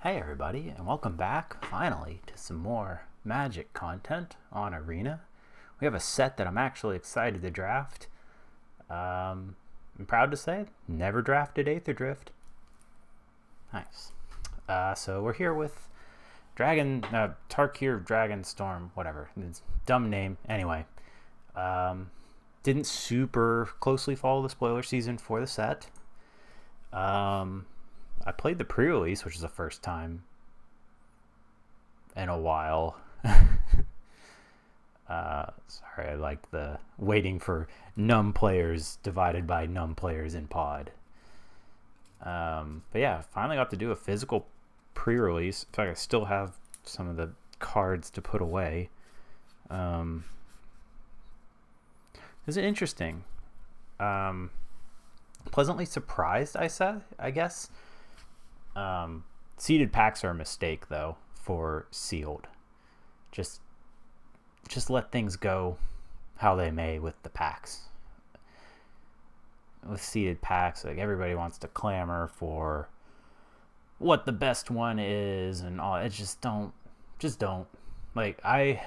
Hey everybody, and welcome back, finally, to some more Magic content on Arena. We have a set that I'm actually excited to draft. I'm proud to say, never drafted Aether Drift. Nice. So we're here with Tarkir Dragonstorm, whatever. It's a dumb name. Anyway, didn't super closely follow the spoiler season for the set. I played the pre-release, which is the first time in a while. Sorry, I like the waiting for numb players divided by numb players in pod. But yeah, finally got to do a physical pre-release. In fact, I still have some of the cards to put away. Is it interesting? Pleasantly surprised, I guess. Seeded packs are a mistake though for sealed. Just let things go how they may with the packs. With seeded packs, like everybody wants to clamor for what the best one is and all. It just don't. Like I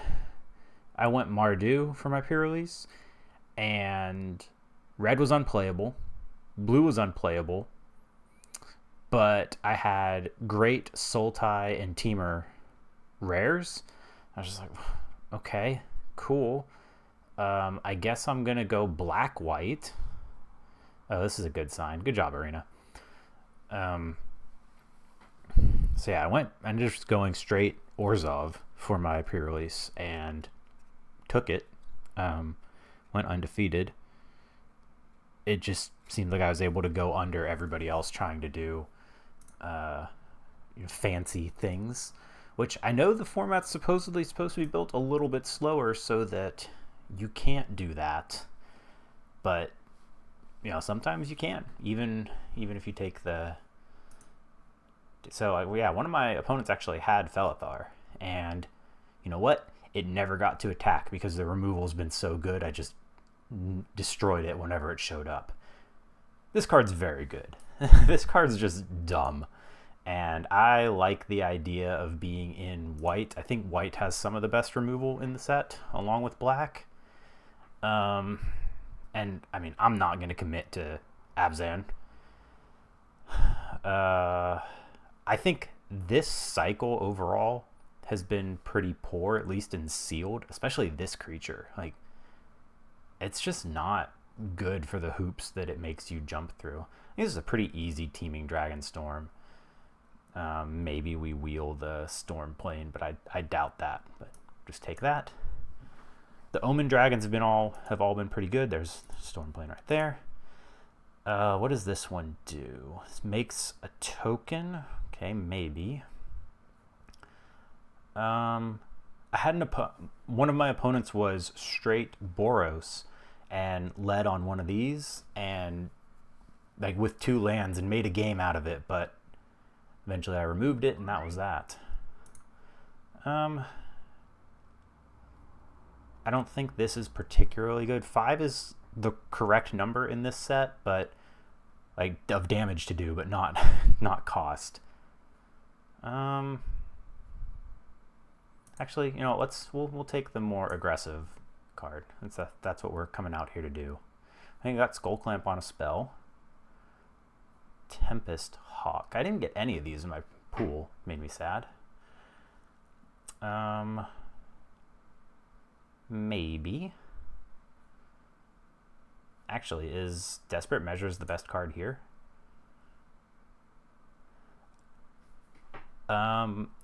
went Mardu for my pre-release, and red was unplayable, blue was unplayable. But I had great Sultai and Teamer rares. I was just like, okay, cool. I guess I'm going to go black-white. Oh, this is a good sign. Good job, Arena. So yeah, I'm just going straight Orzhov for my pre-release and took it. Went undefeated. It just seemed like I was able to go under everybody else trying to do fancy things, which I know the format's supposedly supposed to be built a little bit slower so that you can't do that, but sometimes you can, even if you take the. So yeah, one of my opponents actually had Felithar, and you know what? It never got to attack because the removal's been so good. I just destroyed it whenever it showed up. This card's very good. This card's just dumb. And I like the idea of being in white. I think white has some of the best removal in the set, along with black. And I mean, I'm not going to commit to Abzan. I think this cycle overall has been pretty poor, at least in sealed, especially this creature. Like, it's just not good for the hoops that it makes you jump through. I think this is a pretty easy teaming Dragonstorm. Maybe we wheel the Storm Plane, but I doubt that. But just take that. The Omen Dragons have all been pretty good. There's Storm Plane right there. What does this one do? This makes a token. Okay, maybe. I had one of my opponents was straight Boros and led on one of these and like with 2 lands and made a game out of it, but eventually I removed it and that was that. I don't think this is particularly good. 5 is the correct number in this set, but like of damage to do, but not cost. Actually, we'll take the more aggressive card. That's what we're coming out here to do. I think I got Skull Clamp on a spell. Tempest Hawk. I didn't get any of these in my pool. Made me sad. Maybe. Actually, is Desperate Measures the best card here?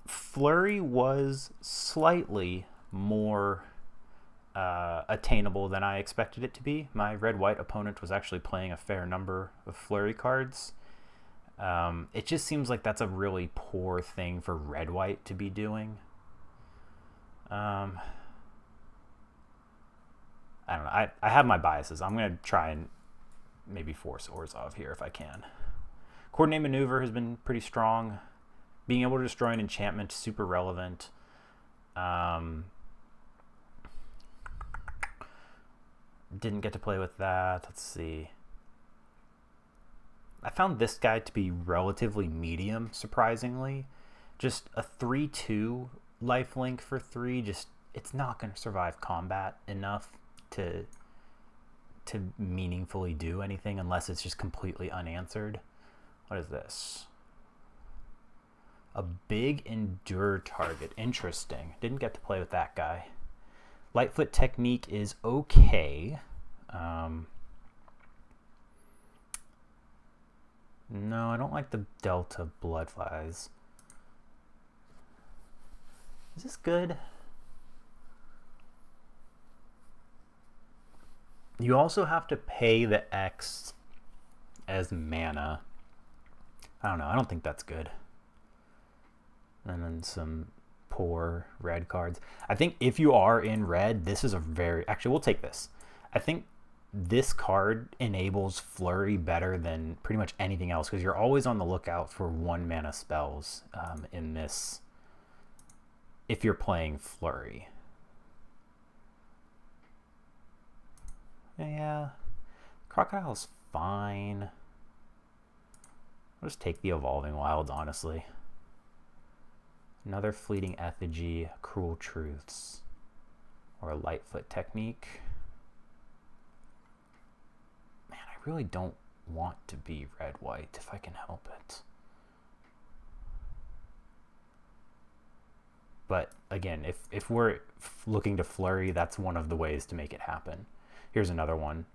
Flurry was slightly more attainable than I expected it to be. My red-white opponent was actually playing a fair number of Flurry cards. It just seems like that's a really poor thing for red-white to be doing. I don't know. I have my biases. I'm going to try and maybe force Orzhov here if I can. Coordinate Maneuver has been pretty strong. Being able to destroy an enchantment, super relevant. Didn't get to play with that. Let's see. I found this guy to be relatively medium, surprisingly, Just a 3/2 lifelink for 3, just it's not going to survive combat enough to meaningfully do anything unless it's just completely unanswered. What is this? A big endure target. Interesting. Didn't get to play with that guy. Lightfoot technique is okay. No, I don't like the Delta Bloodflies. Is this good? You also have to pay the X as mana. I don't know. I don't think that's good. And then some poor red cards. I think if you are in red, this is a very... Actually, we'll take this. I think this card enables Flurry better than pretty much anything else because you're always on the lookout for 1 mana spells in this if you're playing Flurry. Yeah, Crocodile's fine. I'll just take the Evolving Wilds, honestly. Another Fleeting Effigy, Cruel Truths, or a Lightfoot technique. Man, I really don't want to be red-white if I can help it. But again, if we're looking to Flurry, that's one of the ways to make it happen. Here's another one.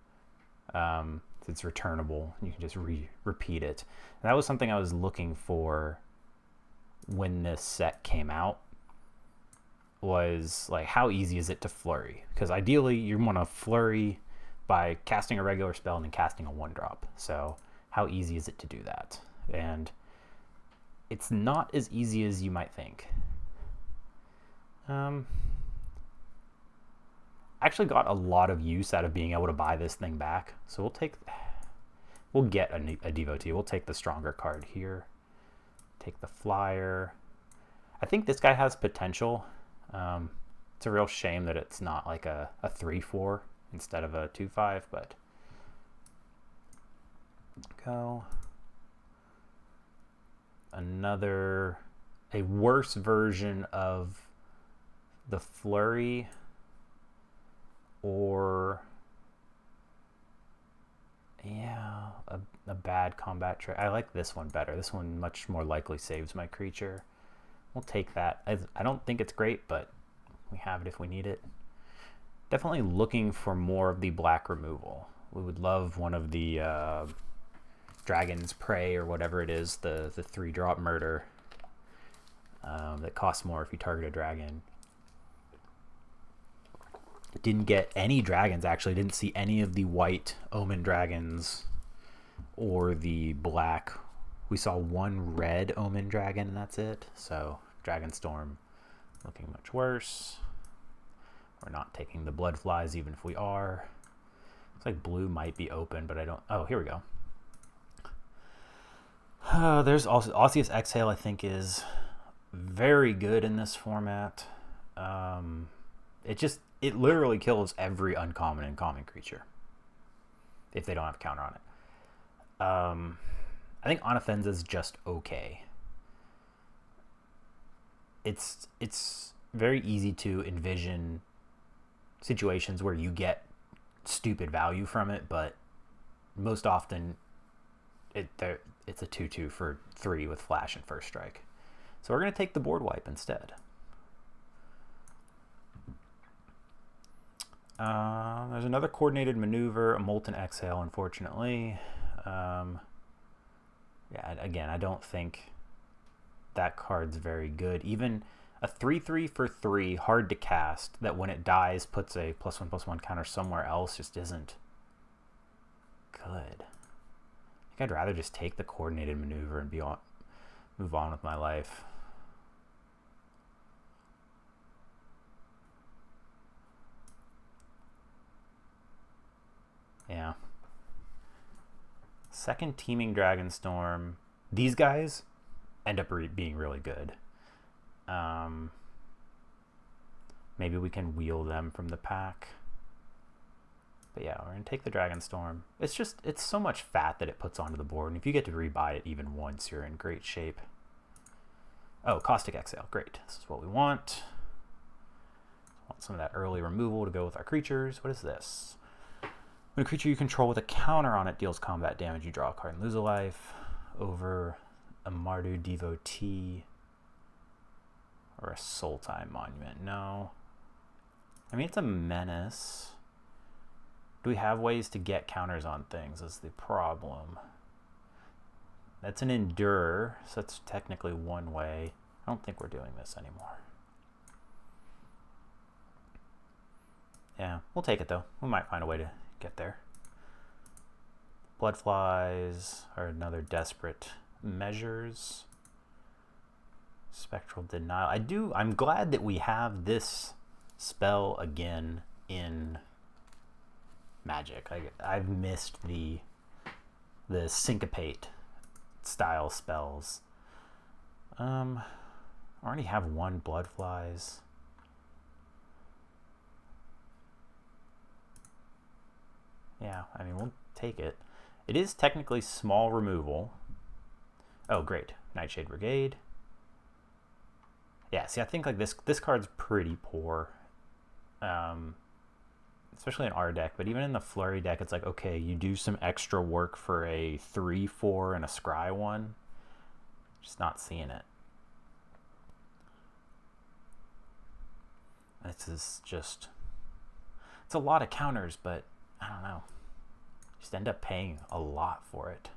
It's returnable. You can just repeat it. And that was something I was looking for when this set came out. Was like, how easy is it to Flurry? Because ideally, you want to Flurry by casting a regular spell and then casting a 1-drop. So how easy is it to do that? And it's not as easy as you might think. Actually got a lot of use out of being able to buy this thing back. So we'll get a Devotee. We'll take the stronger card here. Take the flyer. I think this guy has potential. It's a real shame that it's not like a 3/4 instead of a 2/5, but go. A worse version of the Flurry, or yeah, a bad combat trick. I like this one better. This one much more likely saves my creature. We'll take that. I don't think it's great, but we have it if we need it. Definitely looking for more of the black removal. We would love one of the Dragon's Prey or whatever it is, the 3-drop murder that costs more if you target a dragon. Didn't get any dragons, actually. Didn't see any of the white Omen dragons or the black. We saw 1 red Omen dragon, and that's it. So Dragonstorm looking much worse. We're not taking the Bloodflies, even if we are. Looks like blue might be open, but I don't... Oh, here we go. There's also Osseous Exhale, I think, is very good in this format. It literally kills every uncommon and common creature if they don't have a counter on it. I think Onofenza is just okay. It's very easy to envision situations where you get stupid value from it, but most often it's a 2/2 for 3 with flash and first strike. So we're going to take the board wipe instead. There's another Coordinated Maneuver, a Molten Exhale, unfortunately. Yeah, again, I don't think that card's very good. Even a 3/3 for 3, hard to cast, that when it dies puts a +1/+1 counter somewhere else, just isn't good. I think I'd rather just take the Coordinated Maneuver and move on with my life. Yeah. Second Teeming Dragonstorm. These guys end up being really good. Maybe we can wheel them from the pack. But yeah, we're going to take the Dragonstorm. It's so much fat that it puts onto the board. And if you get to rebuy it even once, you're in great shape. Oh, Caustic Exhale. Great. This is what we want. Want some of that early removal to go with our creatures. What is this? When a creature you control with a counter on it deals combat damage, you draw a card and lose a life. Over a Mardu Devotee or a Sultai Monument. No. I mean, it's a menace. Do we have ways to get counters on things is the problem. That's an Endure, so that's technically one way. I don't think we're doing this anymore. Yeah, we'll take it though. We might find a way to get there. Bloodflies are another desperate measures. Spectral Denial. I'm glad that we have this spell again in Magic. I've missed the Syncopate style spells. I already have one Bloodflies. Yeah, I mean, we'll take it. It is technically small removal. Oh, great. Nightshade Brigade. Yeah, see, I think like this card's pretty poor. Especially in our deck, but even in the Flurry deck, it's like, okay, you do some extra work for a 3/4 and a Scry 1. Just not seeing it. This is just... It's a lot of counters, but I don't know. Just end up paying a lot for it.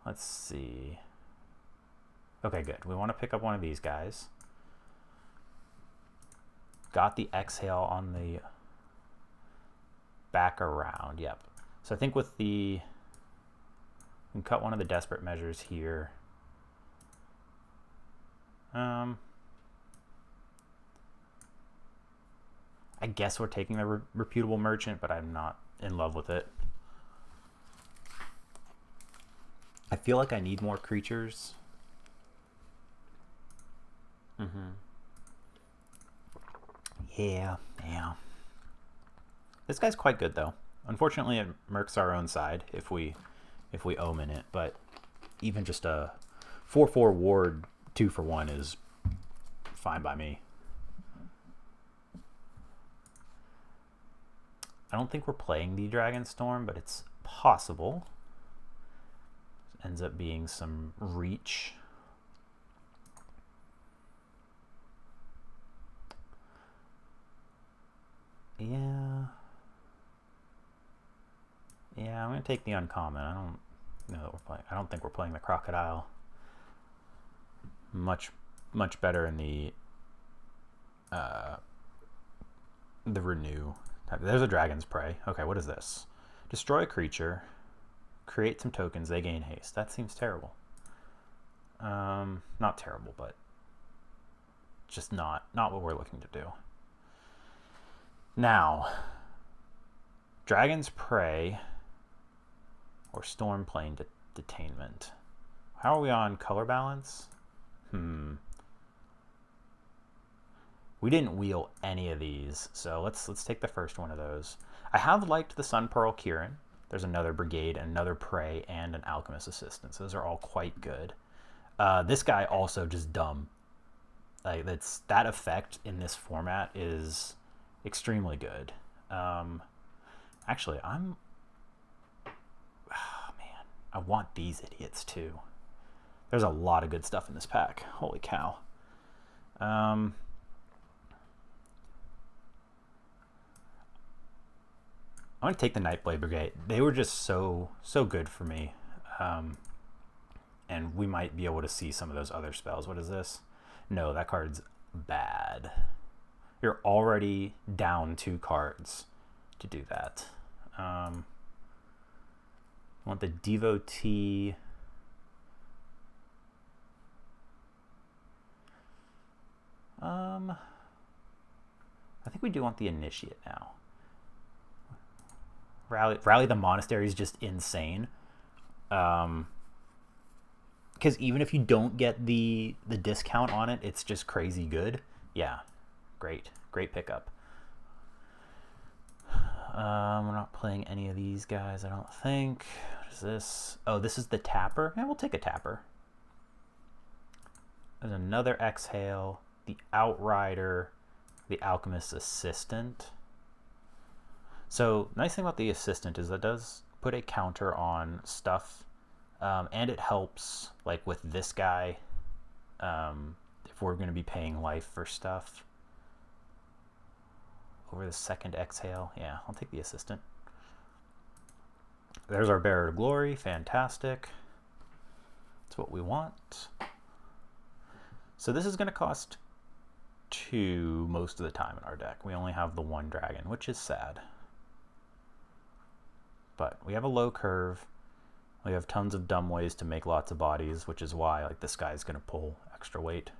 Let's see. Okay, good. We want to pick up one of these guys. Got the Exhale on the back around. Yep. So I think with the... We can cut one of the Desperate Measures here. I guess we're taking the Reputable Merchant, but I'm not in love with it. I feel like I need more creatures. Yeah. This guy's quite good though. Unfortunately, it mercs our own side if we omen it, but even just a 4/4 ward 2-for-1 is fine by me. I don't think we're playing the Dragonstorm, but it's possible. Ends up being some reach. Yeah, I'm gonna take the uncommon. I don't know that we're playing. I don't think we're playing the Crocodile. Much better in the Renew. There's a Dragon's Prey. Okay, what is this? Destroy a creature, create some tokens, they gain haste. That seems terrible. Not terrible, but just not what we're looking to do. Now, Dragon's Prey or Stormplane Detainment. How are we on color balance? We didn't wheel any of these, so let's take the first one of those. I have liked the Sun Pearl Kieran. There's another Brigade, another Prey, and an Alchemist Assistant. Those are all quite good. This guy also just dumb. Like that effect in this format is extremely good. Actually, oh man, I want these idiots too. There's a lot of good stuff in this pack. Holy cow. I'm going to take the Nightblade Brigade. They were just so good for me. And we might be able to see some of those other spells. What is this? No, that card's bad. You're already down 2 cards to do that. I want the Devotee. I think we do want the Initiate now. Rally the Monastery is just insane. Because even if you don't get the discount on it, it's just crazy good. Yeah, great pickup. We're not playing any of these guys, I don't think. What is this? Oh, this is the Tapper. Yeah, we'll take a Tapper. There's another Exhale, the Outrider, the Alchemist's Assistant. So nice thing about the Assistant is that it does put a counter on stuff, and it helps like with this guy if we're going to be paying life for stuff. Over the second Exhale, yeah, I'll take the Assistant. There's our Bearer of Glory, fantastic. That's what we want. So this is going to cost 2 most of the time in our deck. We only have the 1 dragon, which is sad. But we have a low curve. We have tons of dumb ways to make lots of bodies, which is why like this guy's going to pull extra weight.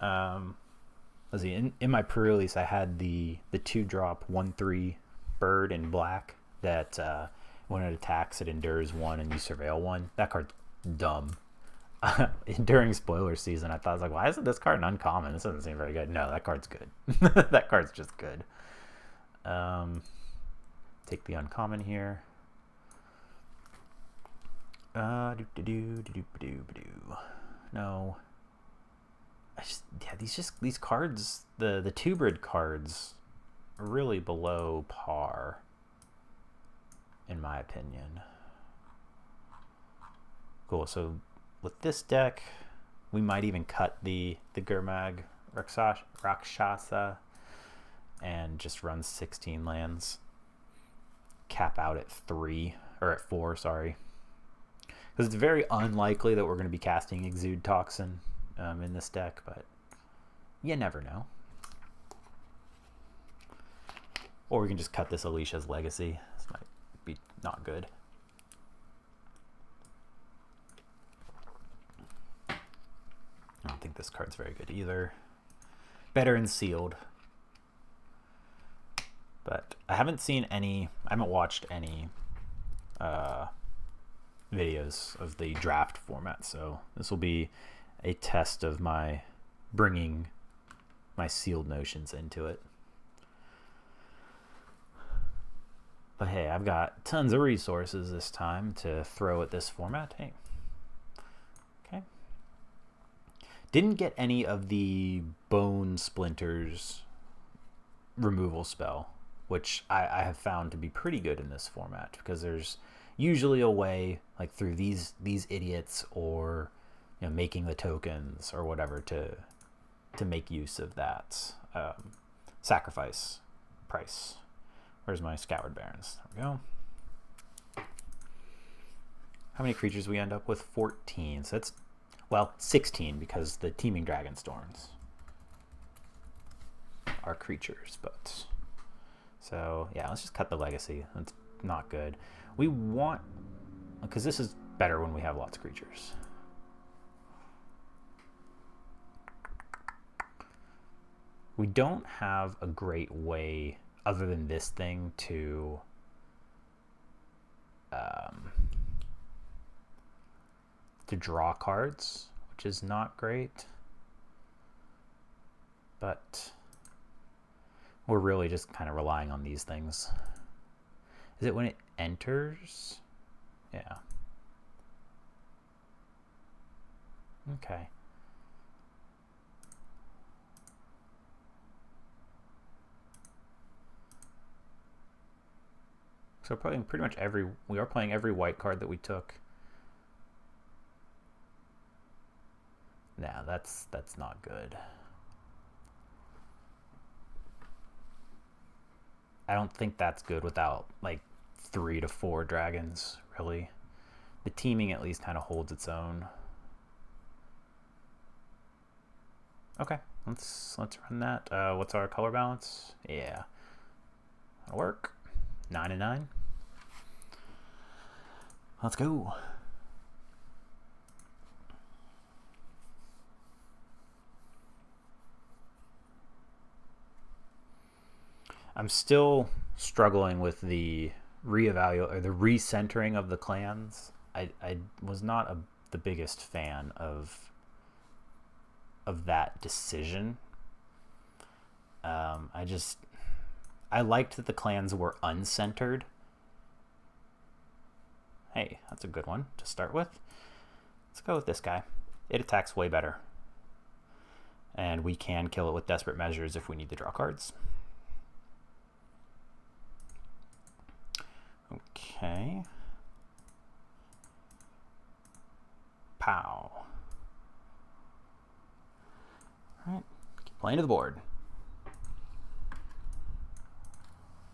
Let's see, in my pre-release I had the 2-drop 1/3 bird in black that when it attacks it endures 1 and you surveil 1. That card's dumb. During spoiler season I thought, I was like, why isn't this card an uncommon? This doesn't seem very good. No, that card's good. That card's just good. Take the uncommon here. No, these cards, the 2-brid cards are really below par in my opinion. Cool. So with this deck, we might even cut the Gurmag Rakshasa and just run 16 lands. Cap out at 3, or at 4, sorry. Because it's very unlikely that we're going to be casting Exude Toxin in this deck, but you never know. Or we can just cut this Alicia's Legacy. This might be not good. I don't think this card's very good either. Better in Sealed. But I haven't seen any, I haven't watched any videos of the draft format, so this will be a test of my bringing my Sealed notions into it. But hey, I've got tons of resources this time to throw at this format. Hey. Okay. Didn't get any of the Bone Splinters removal spell, which I have found to be pretty good in this format, because there's usually a way, like through these idiots, or you know, making the tokens or whatever, to make use of that sacrifice price. Where's my Scoured Barrens? There we go. How many creatures we end up with? 14. So that's, well, 16 because the Teeming Dragonstorms are creatures, but so yeah, let's just cut the Legacy. That's not good. We want, because this is better when we have lots of creatures. We don't have a great way other than this thing to draw cards, which is not great, but we're really just kind of relying on these things. Is it when it enters? Yeah. Okay. So playing pretty much we are playing every white card that we took. Nah, that's not good. I don't think that's good without like 3 to 4 dragons, really. The teaming at least kind of holds its own. Okay, let's run that. What's our color balance? Yeah, that'll work. 9 and 9. Let's go. I'm still struggling with the recentering of the clans. I was not the biggest fan of that decision. I liked that the clans were uncentered. Hey, that's a good one to start with. Let's go with this guy. it attacks way better. And we can kill it with Desperate Measures if we need to draw cards. Okay. Pow. Alright, keep playing to the board.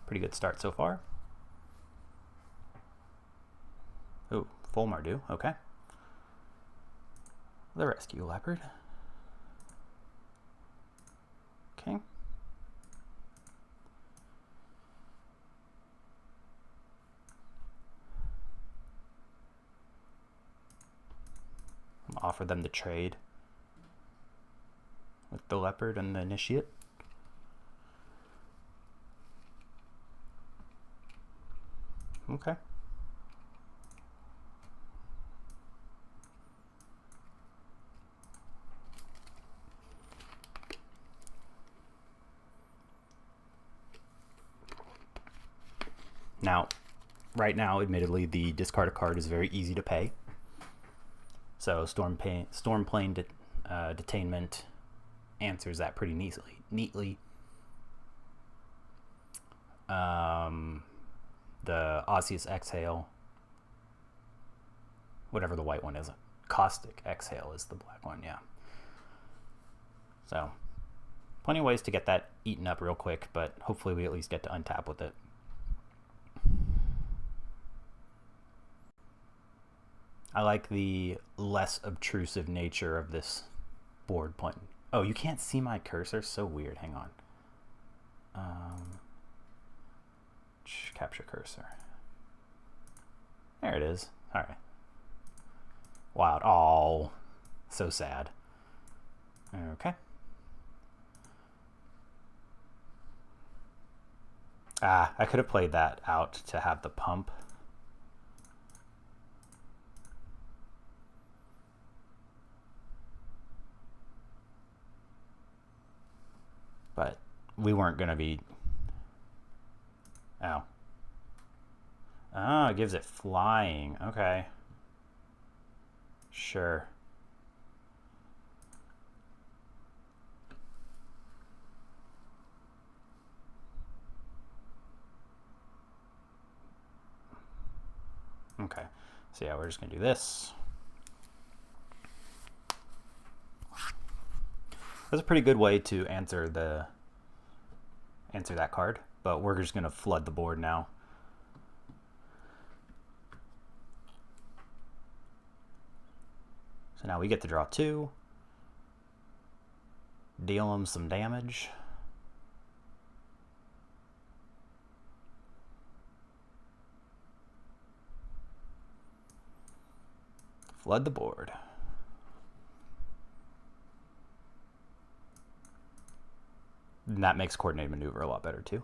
Pretty good start so far. Ooh, full Mardu, okay. The Rescue Leopard. Okay. Offer them the trade with the Leopard and the Initiate. Okay. Now, right now, admittedly, the discard a card is very easy to pay. So Stormplane Detainment answers that pretty neatly. The Osseous Exhale, whatever the white one is, Caustic Exhale is the black one, yeah. So, plenty of ways to get that eaten up real quick, but hopefully we at least get to untap with it. I like the less obtrusive nature of this board point. Oh, you can't see my cursor? So weird. Hang on. Capture cursor. There it is. All right. Wild. Oh, so sad. Okay. I could have played that out to have the pump. But we weren't going to be... Oh. Oh, it gives it flying. Okay. Sure. Okay. So yeah, we're just going to do this. That's a pretty good way to answer that card, but we're just going to flood the board now. So now we get to draw 2, deal them some damage. Flood the board. And that makes Coordinated Maneuver a lot better too.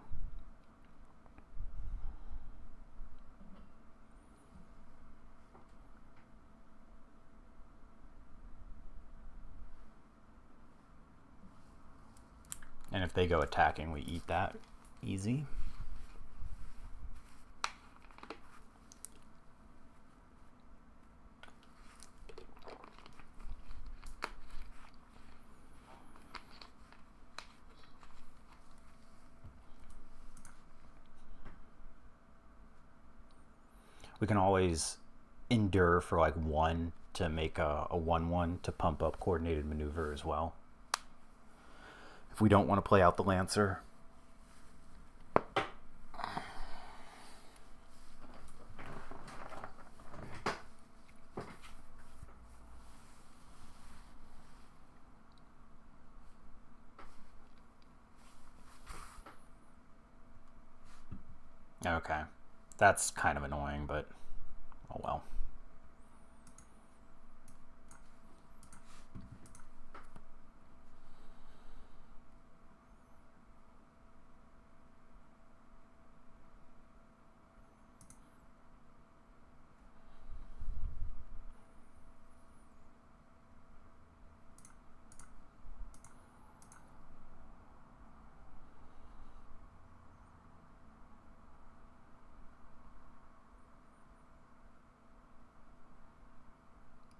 And if they go attacking, we eat that easy. We can always endure for like 1 to make a 1/1 to pump up Coordinated Maneuver as well. If we don't want to play out the Lancer. Okay. That's kind of annoying, but oh well.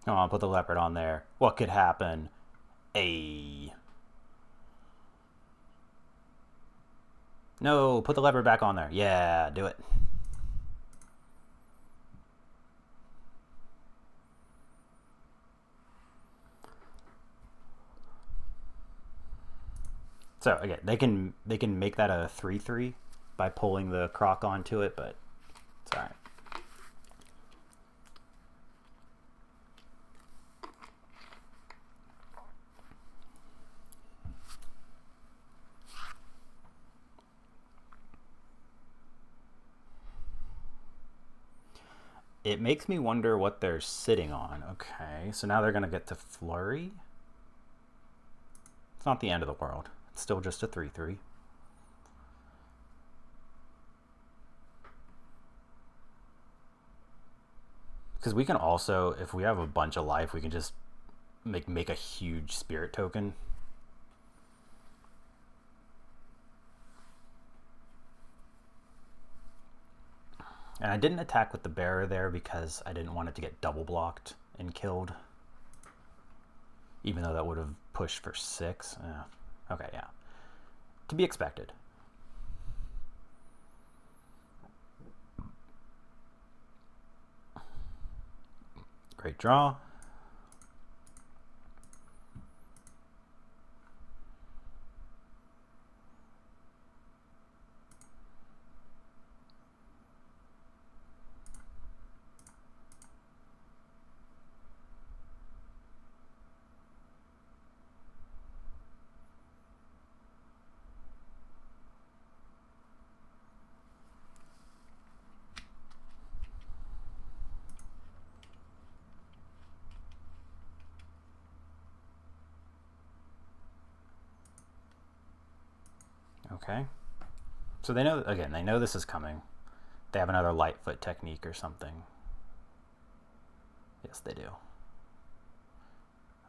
Come on, put the leopard on there. What could happen? No, put the leopard back on there. Yeah, do it. So again, they can make that a 3/3 by pulling the croc onto it, but it's alright. It makes me wonder what they're sitting on. Okay, so now they're gonna get to flurry. It's not the end of the world. It's still just a 3/3. Because we can also, if we have a bunch of life, we can just make a huge spirit token. And I didn't attack with the bearer there because I didn't want it to get double blocked and killed. Even though that would have pushed for 6. Yeah. Okay, yeah. To be expected. Great draw. Okay. So they know, again, they know this is coming. They have another Lightfoot technique or something. Yes, they do.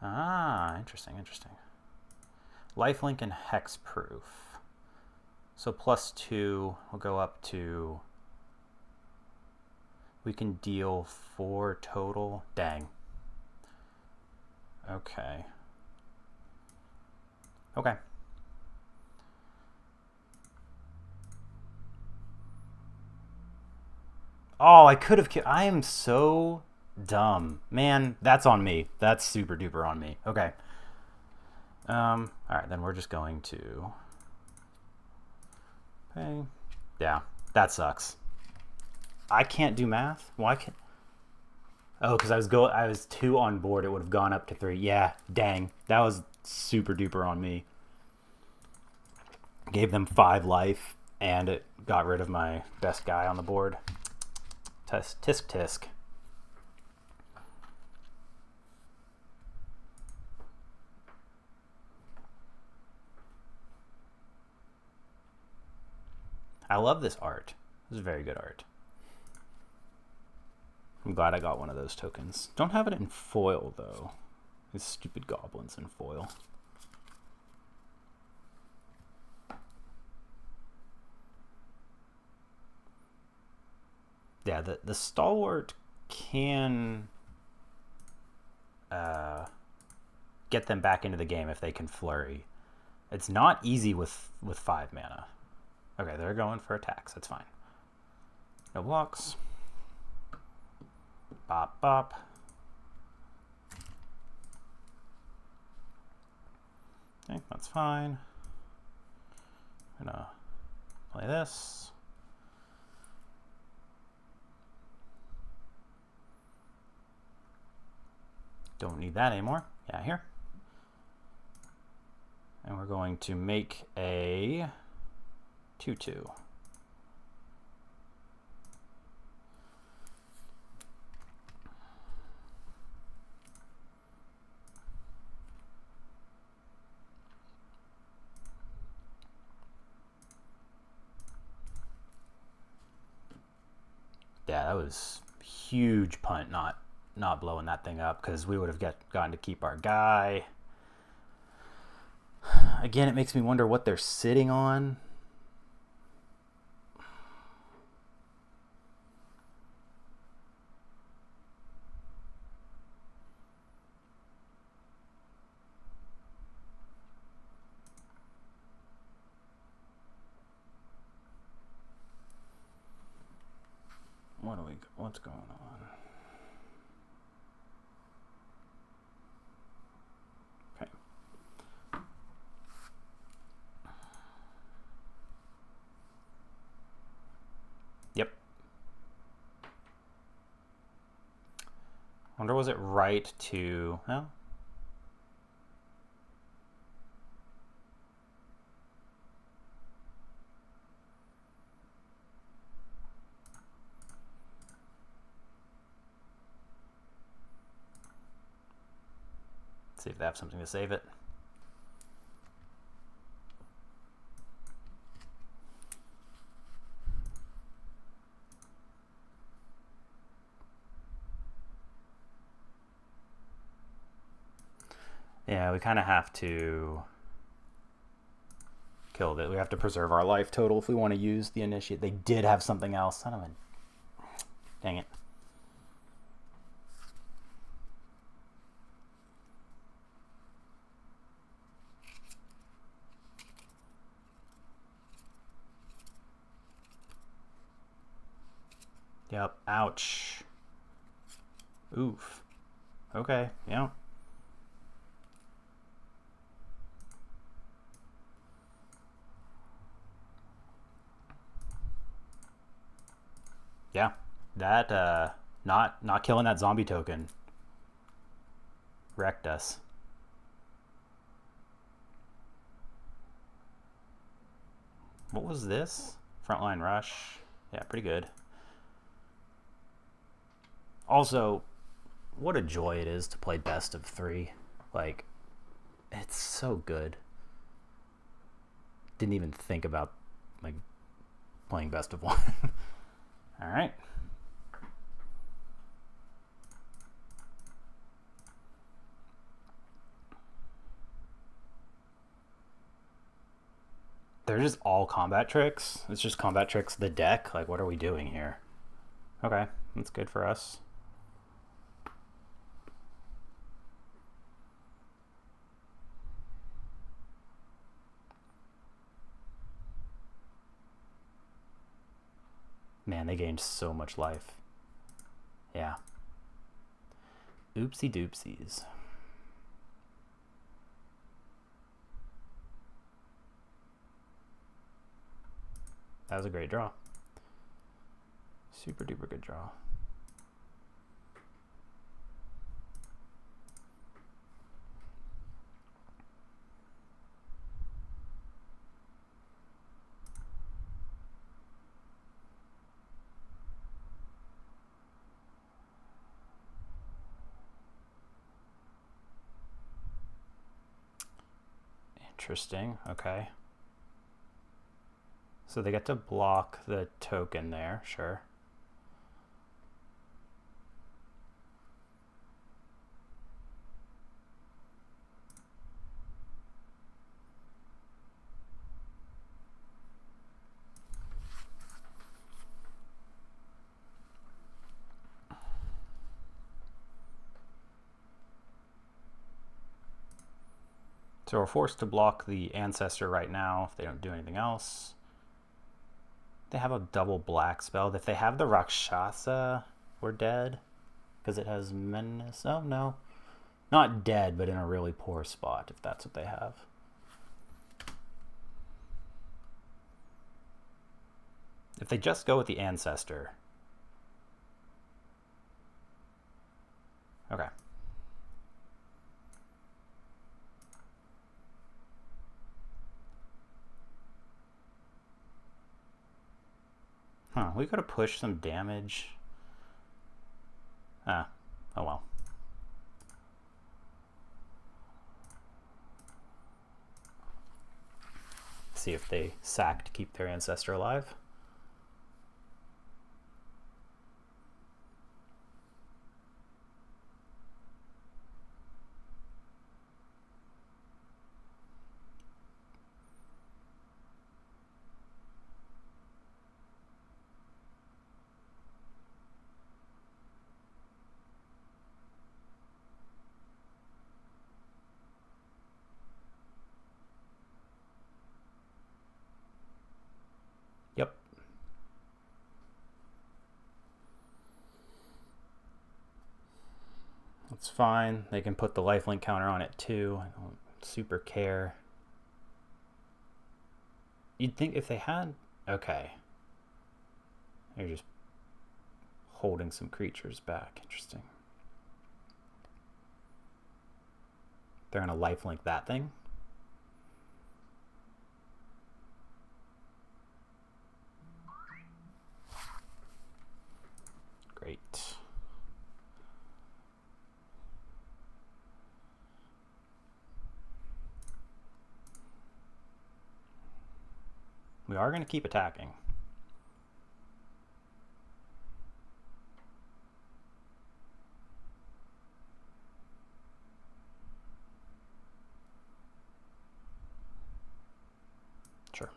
Ah, interesting, interesting. Lifelink and hexproof. So +2 will go up to... We can deal 4 total. Dang. Okay. Okay. Oh, I could have... I am so dumb. Man, that's on me. That's super duper on me. Okay. Alright, then we're just going to... pay. Yeah, that sucks. I can't do math? Why can't... Oh, because I was 2 on board. It would have gone up to 3. Yeah, dang. That was super duper on me. Gave them 5 life, and it got rid of my best guy on the board. Tisk tisk. I love this art. This is very good art. I'm glad I got one of those tokens. Don't have it in foil, though. These stupid goblins in foil. Yeah, the stalwart can get them back into the game if they can flurry. It's not easy with 5 mana. Okay, they're going for attacks. That's fine. No blocks. Bop, bop. Okay, that's fine. I'm gonna play this. Don't need that anymore. Yeah, here. And we're going to make a 2/2. Yeah, that was huge punt not blowing that thing up, because we would have gotten to keep our guy. Again, it makes me wonder what they're sitting on. we go? What's going on? Okay. Yep. Wonder, was it right to... Well, see if they have something to save it. Yeah, we kind of have to kill it. We have to preserve our life total if we want to use the initiate. They did have something else. Son of a... Dang it. Yep. Ouch. Oof. Okay. Yeah. Yeah. That, not killing that zombie token wrecked us. What was this? Frontline rush. Yeah, pretty good. Also, what a joy it is to play best of 3. Like, it's so good. Didn't even think about, like, playing best of 1. All right. They're just all combat tricks. It's just combat tricks the deck. Like, what are we doing here? Okay, that's good for us. Man, they gained so much life. Yeah. Oopsie doopsies. That was a great draw. Super duper good draw. Interesting. Okay. So they get to block the token there, sure. So we're forced to block the Ancestor right now if they don't do anything else. They have a double black spell. If they have the Rakshasa, we're dead. Because it has Menace. Oh, no. Not dead, but in a really poor spot, if that's what they have. If they just go with the Ancestor. Okay. Huh, we could have pushed some damage. Ah, oh well. See if they sack to keep their Ancestor alive. Yep. It's fine. They can put the lifelink counter on it too. I don't super care. You'd think if they had... Okay. They're just holding some creatures back. Interesting. They're going to lifelink that thing. Great. We are going to keep attacking. Sure.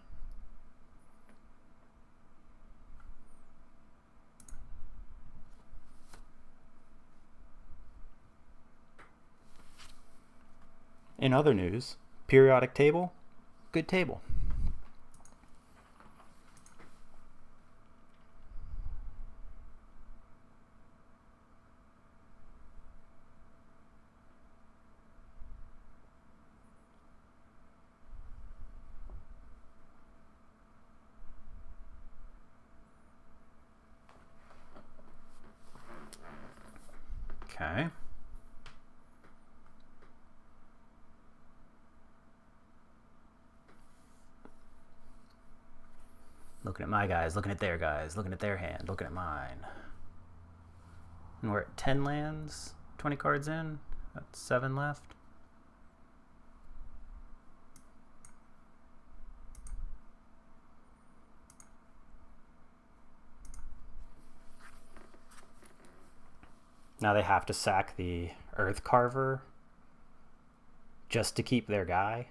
In other news, periodic table, good table. Okay. Looking at my guys, looking at their guys, looking at their hand, looking at mine. And we're at 10 lands, 20 cards in. That's 7 left. Now they have to sack the Earth Carver just to keep their guy.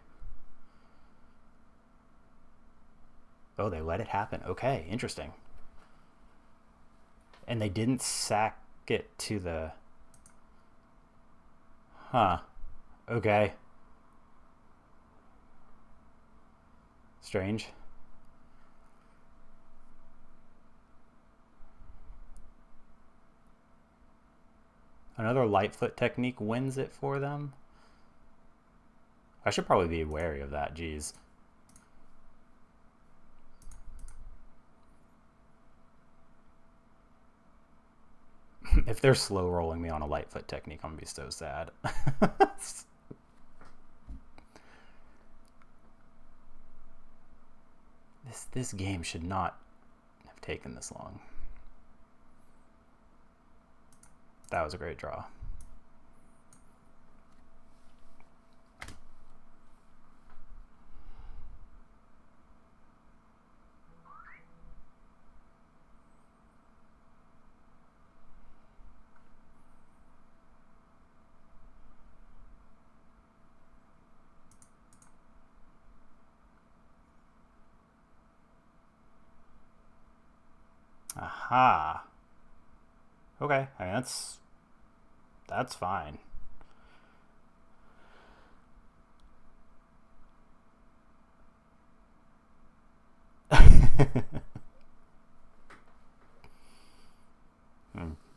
Oh, they let it happen. Okay, interesting. And they didn't sack it to the... Huh. Okay. Strange. Another Lightfoot technique wins it for them. I should probably be wary of that, geez. If they're slow rolling me on a Lightfoot technique, I'm gonna be so sad. This game should not have taken this long. That was a great draw. Aha. Okay, I mean that's fine.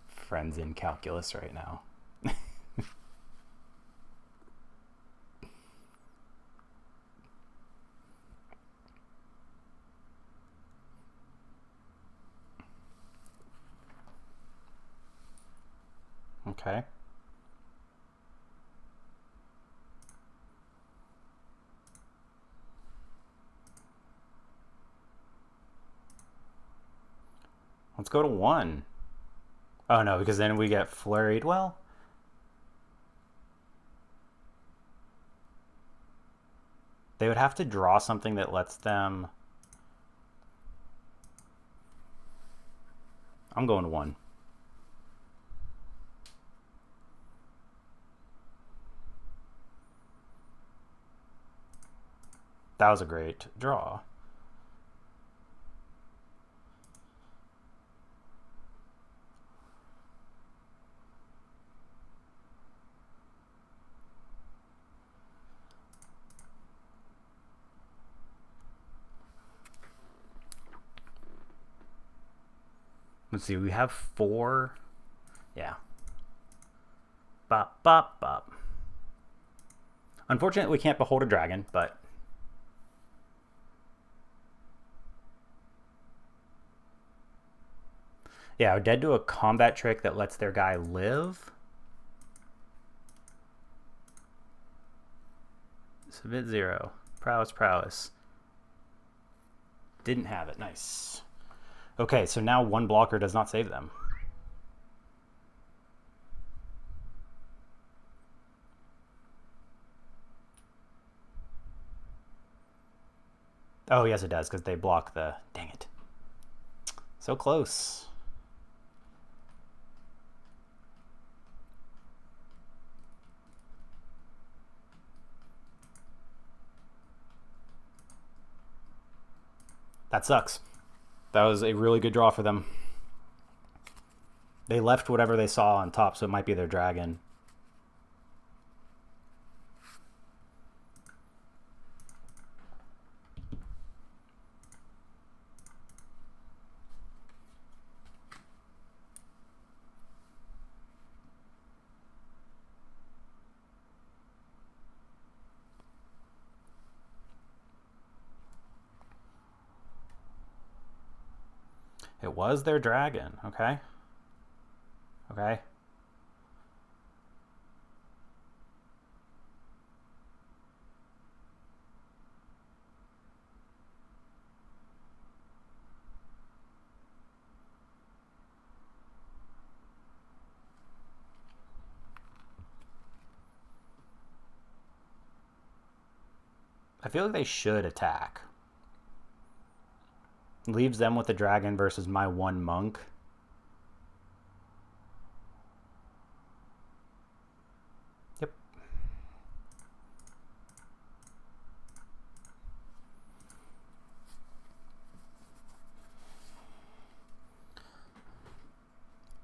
Friends in calculus right now. Okay. Let's go to 1. Oh no, because then we get flurried. Well, they would have to draw something that lets them... I'm going to 1. That was a great draw. Let's see, we have 4. Yeah. bop, bop, bop. Unfortunately, we can't behold a dragon, but... Yeah, dead to a combat trick that lets their guy live. Submit 0. Prowess, prowess. Didn't have it. Nice. Okay, so now one blocker does not save them. Oh, yes, it does, because they block the... Dang it. So close. That sucks. That was a really good draw for them. They left whatever they saw on top, so it might be their dragon. It was their dragon, okay? Okay. I feel like they should attack. Leaves them with the dragon versus my one monk. Yep.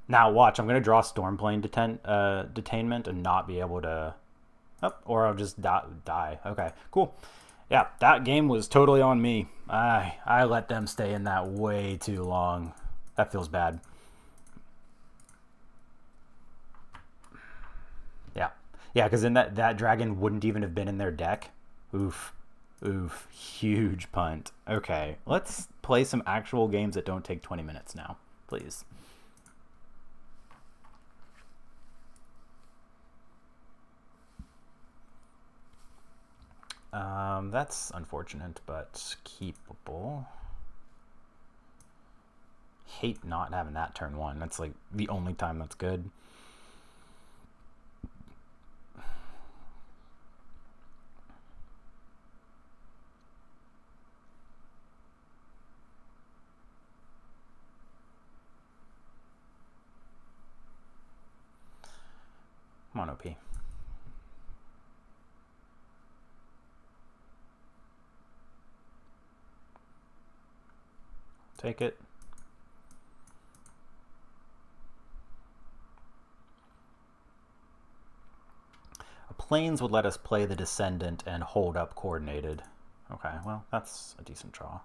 Now watch, I'm going to draw Stormplane Detainment and not be able to... Oh, or I'll just die. Okay, cool. Yeah, that game was totally on me. I let them stay in that way too long. That feels bad. Yeah. Yeah, because then that dragon wouldn't even have been in their deck. Oof. Oof. Huge punt. Okay, let's play some actual games that don't take 20 minutes now, please. That's unfortunate, but keepable. Hate not having that turn 1. That's like the only time that's good. Come on, OP. Take it. A Plains would let us play the Descendant and hold up Coordinated. Okay, well, that's a decent draw.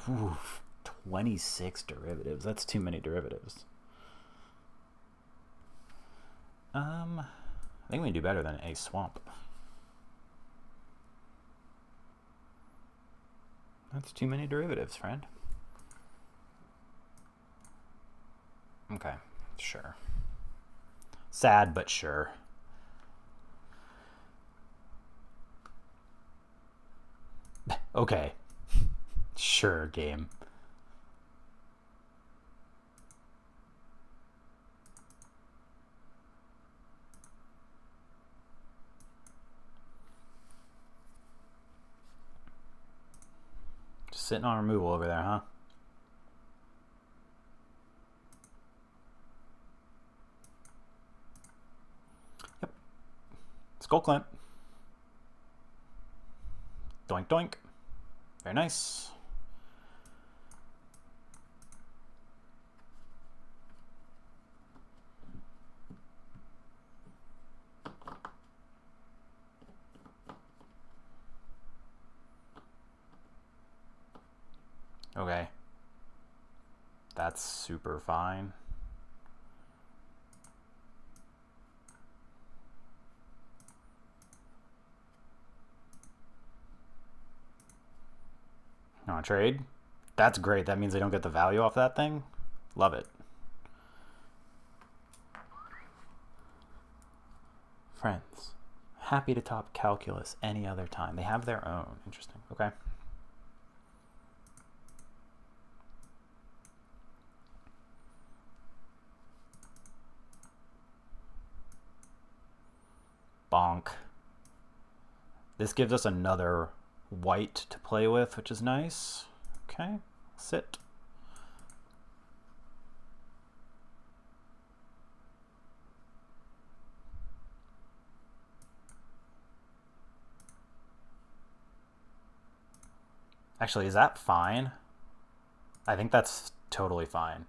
Ooh, 26 derivatives. That's too many derivatives. I think we can do better than a swamp. That's too many derivatives, friend. Okay, sure. Sad, but sure. Okay. Sure, game. Just sitting on removal over there, huh? Yep. Skull Clamp. Doink, doink. Very nice. Okay. That's super fine. You want to trade? That's great. That means they don't get the value off that thing. Love it. Friends. Happy to top calculus any other time. They have their own. Interesting. Okay. Bonk. This gives us another white to play with, which is nice. Okay, sit. Actually, is that fine? I think that's totally fine.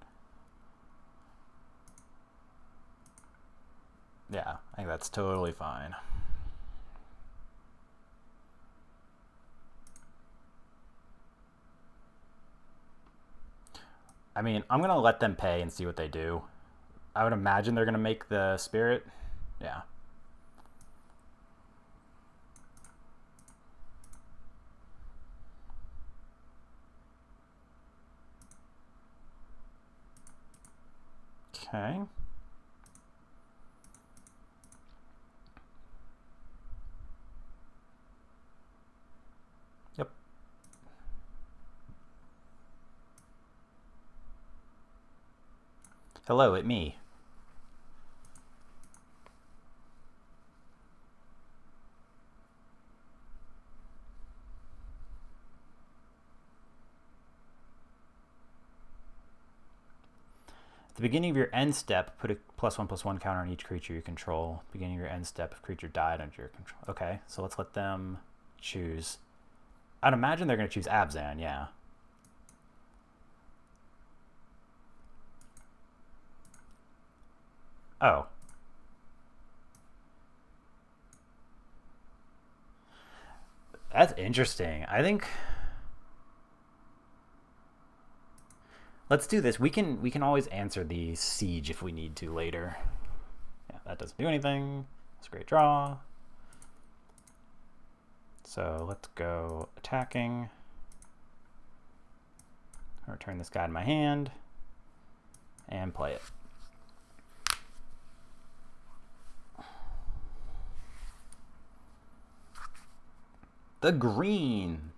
Yeah, I think that's totally fine. I mean, I'm going to let them pay and see what they do. I would imagine they're going to make the spirit. Yeah. Okay. Yep. Hello, it's me. At the beginning of your end step, put a +1/+1 counter on each creature you control. Beginning of your end step, if creature died under your control. Okay, so let's let them choose. I'd imagine they're going to choose Abzan, yeah. Oh. That's interesting. I think let's do this. We can always answer the siege if we need to later. Yeah, that doesn't do anything. That's a great draw. So let's go attacking. I'll return this guy to my hand and play it. The green.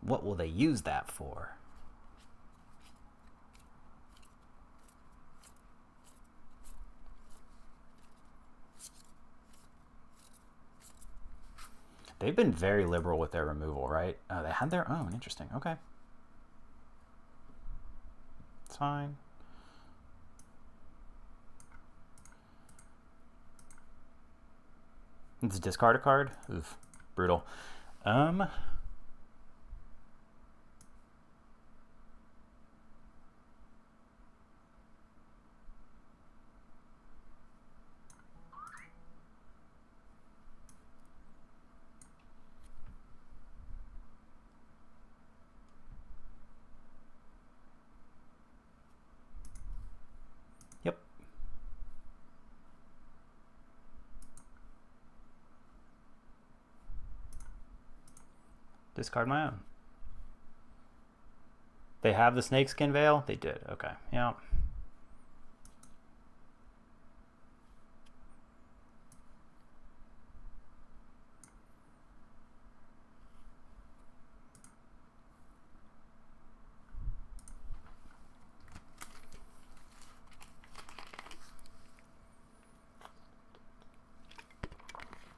What will they use that for? They've been very liberal with their removal, right? Oh, they had their own. Interesting. Okay. It's fine. Let's discard a card. Oof. Brutal. Yep. Discard my own. They have the snakeskin veil? They did. Okay. Yeah.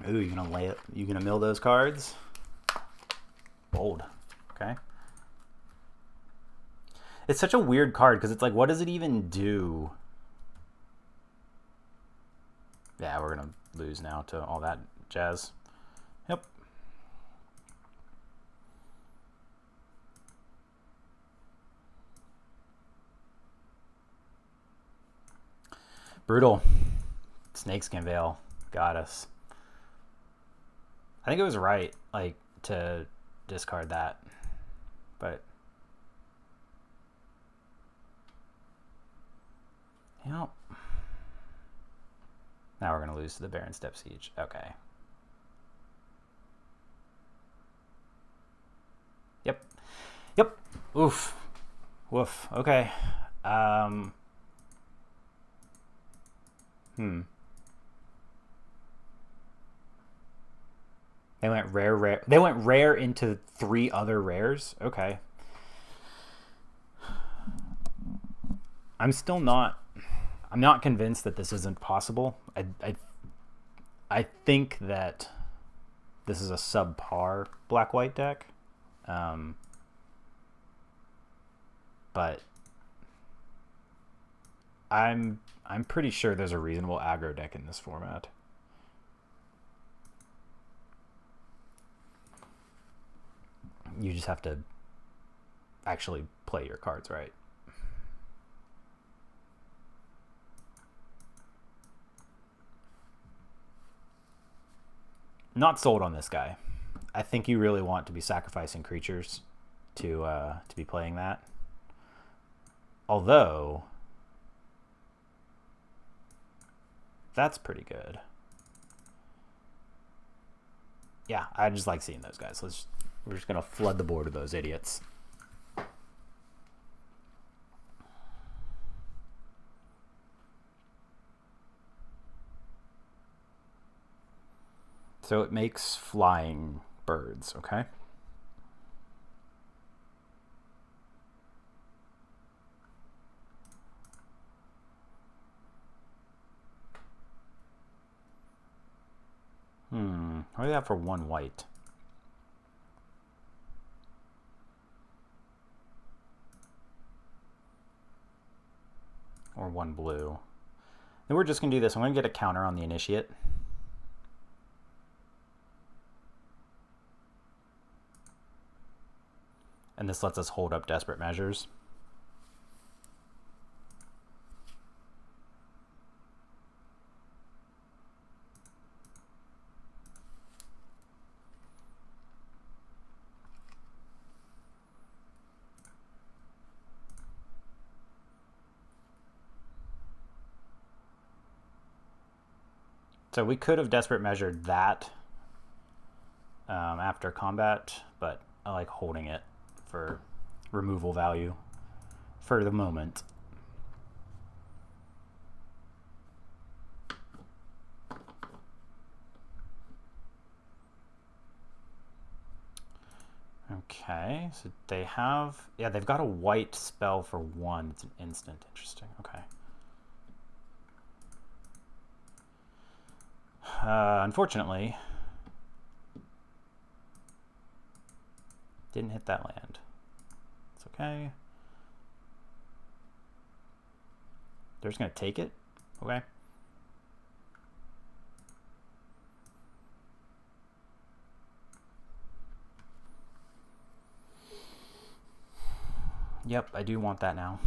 Ooh, you gonna lay it? You gonna mill those cards? Bold. Okay. It's such a weird card because it's like, what does it even do? Yeah, we're gonna lose now to all that jazz. Yep. Brutal. Snakeskin veil got us. I think it was right, like, to discard that. But yep. Now we're gonna lose to the Baron Step Siege. Okay. Yep. Yep. Oof. Woof. Okay. They went rare. They went rare into 3 other rares. Okay. I'm not convinced that this isn't possible. I think that this is a subpar black-white deck. But I'm pretty sure there's a reasonable aggro deck in this format. You just have to actually play your cards right. Not sold on this guy. I think you really want to be sacrificing creatures to be playing that. Although that's pretty good. Yeah, I just like seeing those guys. We're just gonna flood the board with those idiots. So it makes flying birds, okay? What do they have for 1 white? Or 1 blue. Then we're just going to do this. I'm going to get a counter on the initiate. And this lets us hold up desperate measures. So we could have desperate measured that after combat, but I like holding it for removal value for the moment. Okay, so they have, yeah, they've got a white spell for 1. It's an instant. Interesting. Okay. Unfortunately, didn't hit that land. It's okay. They're just going to take it? Okay. Yep, I do want that now.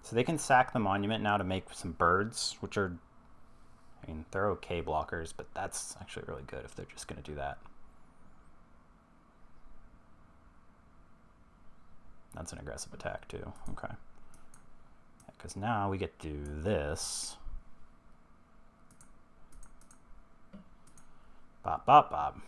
So they can sack the monument now to make some birds, which are, I mean, they're okay blockers, but that's actually really good if they're just going to do that. That's an aggressive attack too. Okay. Because now we get to do this. Bop, bop, bop.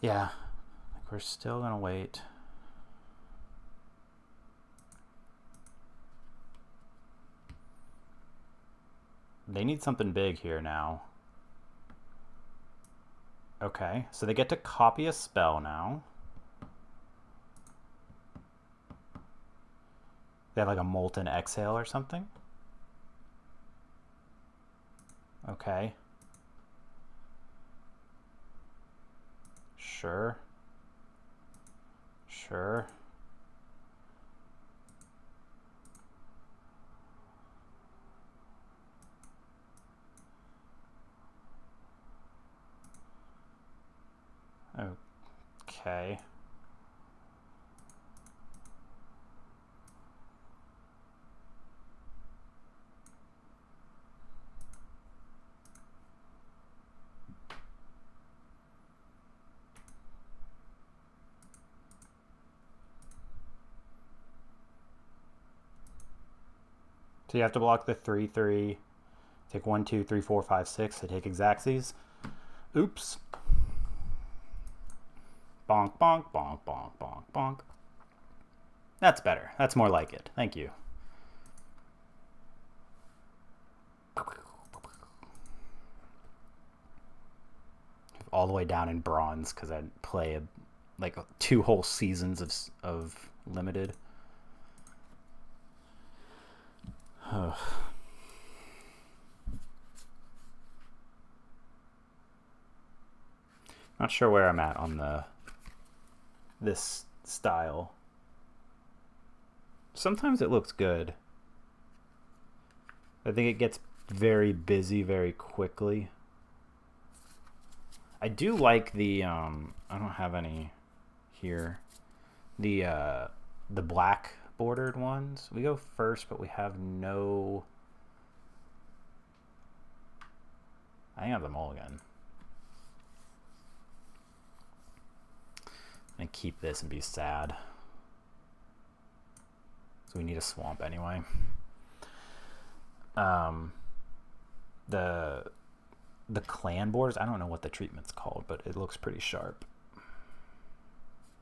Yeah, I think we're still gonna wait. They need something big here now. Okay, so they get to copy a spell now. They have like a Molten Exhale or something. Okay. Sure. Sure. Okay. So you have to block the 3/3. Take 1, 2, 3, 4, 5, 6 to take Exactsies. Oops. Bonk, bonk, bonk, bonk, bonk, bonk. That's better. That's more like it. Thank you. All the way down in bronze because I play like 2 whole seasons of limited. Not sure where I'm at on this style. Sometimes it looks good. I think it gets very busy very quickly. I do like the I don't have any here. The black bordered ones. We go first, but we have no. I think I have the mulligan. I'm gonna keep this and be sad. So we need a swamp anyway. The clan borders, I don't know what the treatment's called, but it looks pretty sharp.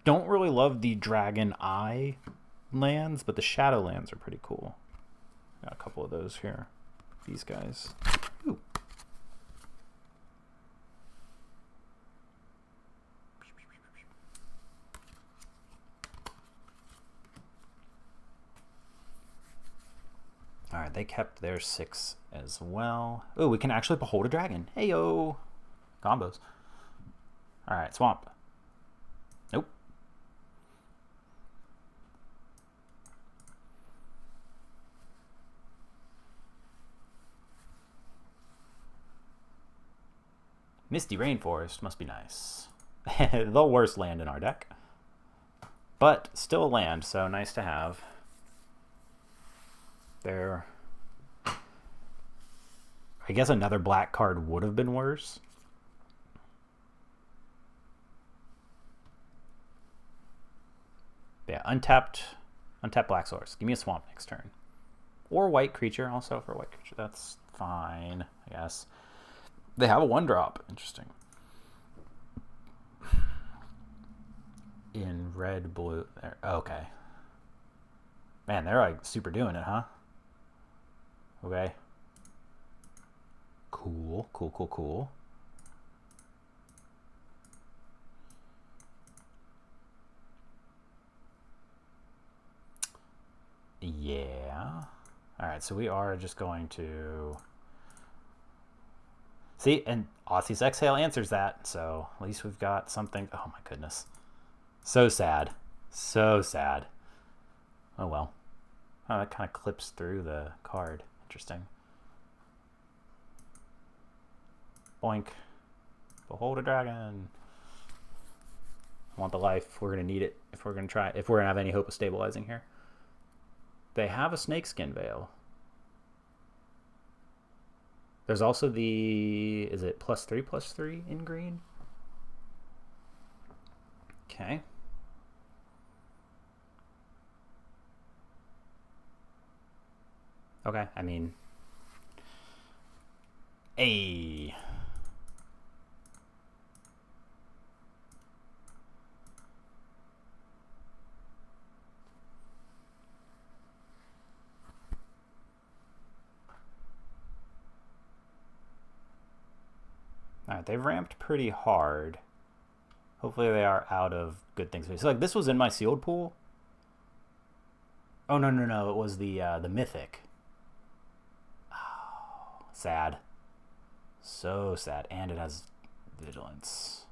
Don't really love the Dragon Eye lands, but the Shadow lands are pretty cool. Got a couple of those here. These guys. Ooh. Alright, they kept their 6 as well. Oh, we can actually behold a dragon. Hey yo! Combos. Alright, swamp. Nope. Misty Rainforest must be nice. The worst land in our deck. But still a land, so nice to have. There. I guess another black card would have been worse. Yeah, untapped black source. Give me a swamp next turn. Or white creature, also for a white creature. That's fine, I guess. They have a 1-drop. Interesting. In red, blue. There. Okay. Man, they're like super doing it, huh? Okay. Cool, cool, cool, cool. Yeah. Alright, so we are just going to... See, and Aussie's Exhale answers that, so at least we've got something... Oh my goodness. So sad. So sad. Oh well. Oh, that kind of clips through the card. Interesting. Boink. Behold a dragon. I want the life. We're going to need it if we're going to try. If we're going to have any hope of stabilizing here. They have a snakeskin veil. There's also the... Is it +3/+3 in green? Okay. Okay, I mean... Hey. Alright, they've ramped pretty hard. Hopefully they are out of good things. So like this was in my sealed pool. Oh no, it was the mythic. Oh, sad. So sad. And it has vigilance.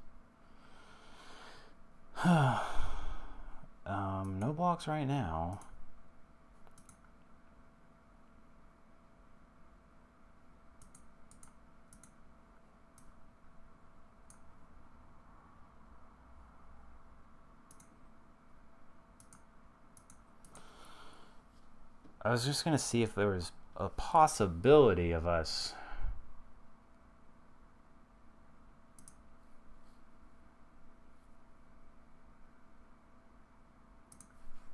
No blocks right now. I was just going to see if there was a possibility of us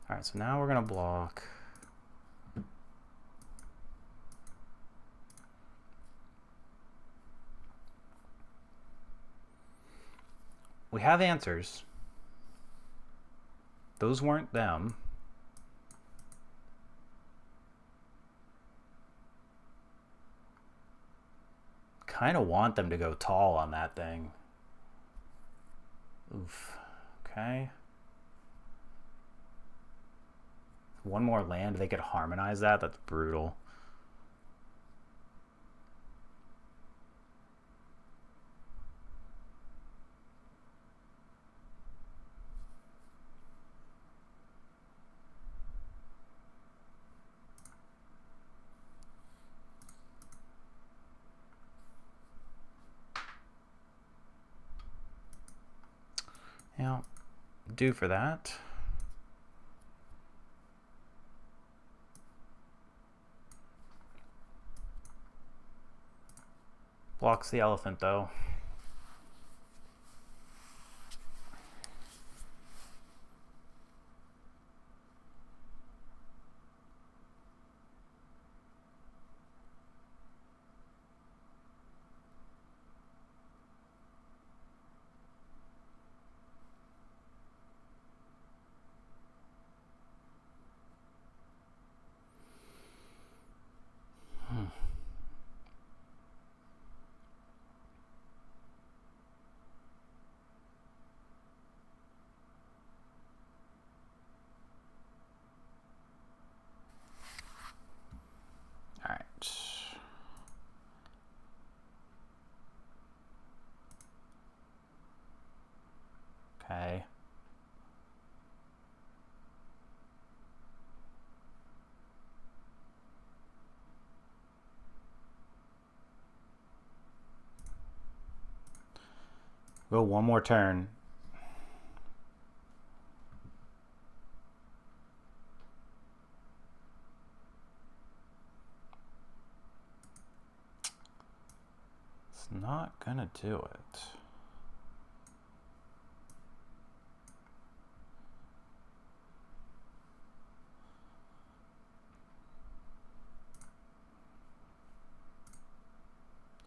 all right, so now we're going to block. We have answers. Those weren't them. Kind of want them to go tall on that thing. Oof. Okay. One more land, they could harmonize that. That's brutal. Yeah, due for that. Blocks the elephant though. Okay. Go one more turn. It's not gonna do it.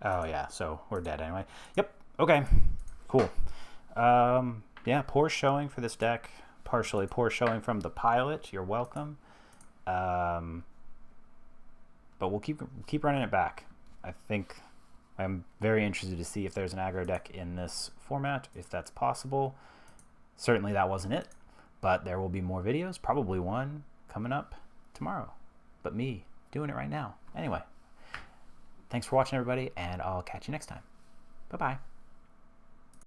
Oh yeah, so we're dead anyway. Yep. Okay. Cool. Yeah, poor showing for this deck. Partially poor showing from the pilot. You're welcome. But we'll keep running it back. I think I'm very interested to see if there's an aggro deck in this format, if that's possible. Certainly that wasn't it, but there will be more videos, probably one coming up tomorrow. But me doing it right now. Anyway, thanks for watching, everybody, and I'll catch you next time. Bye-bye.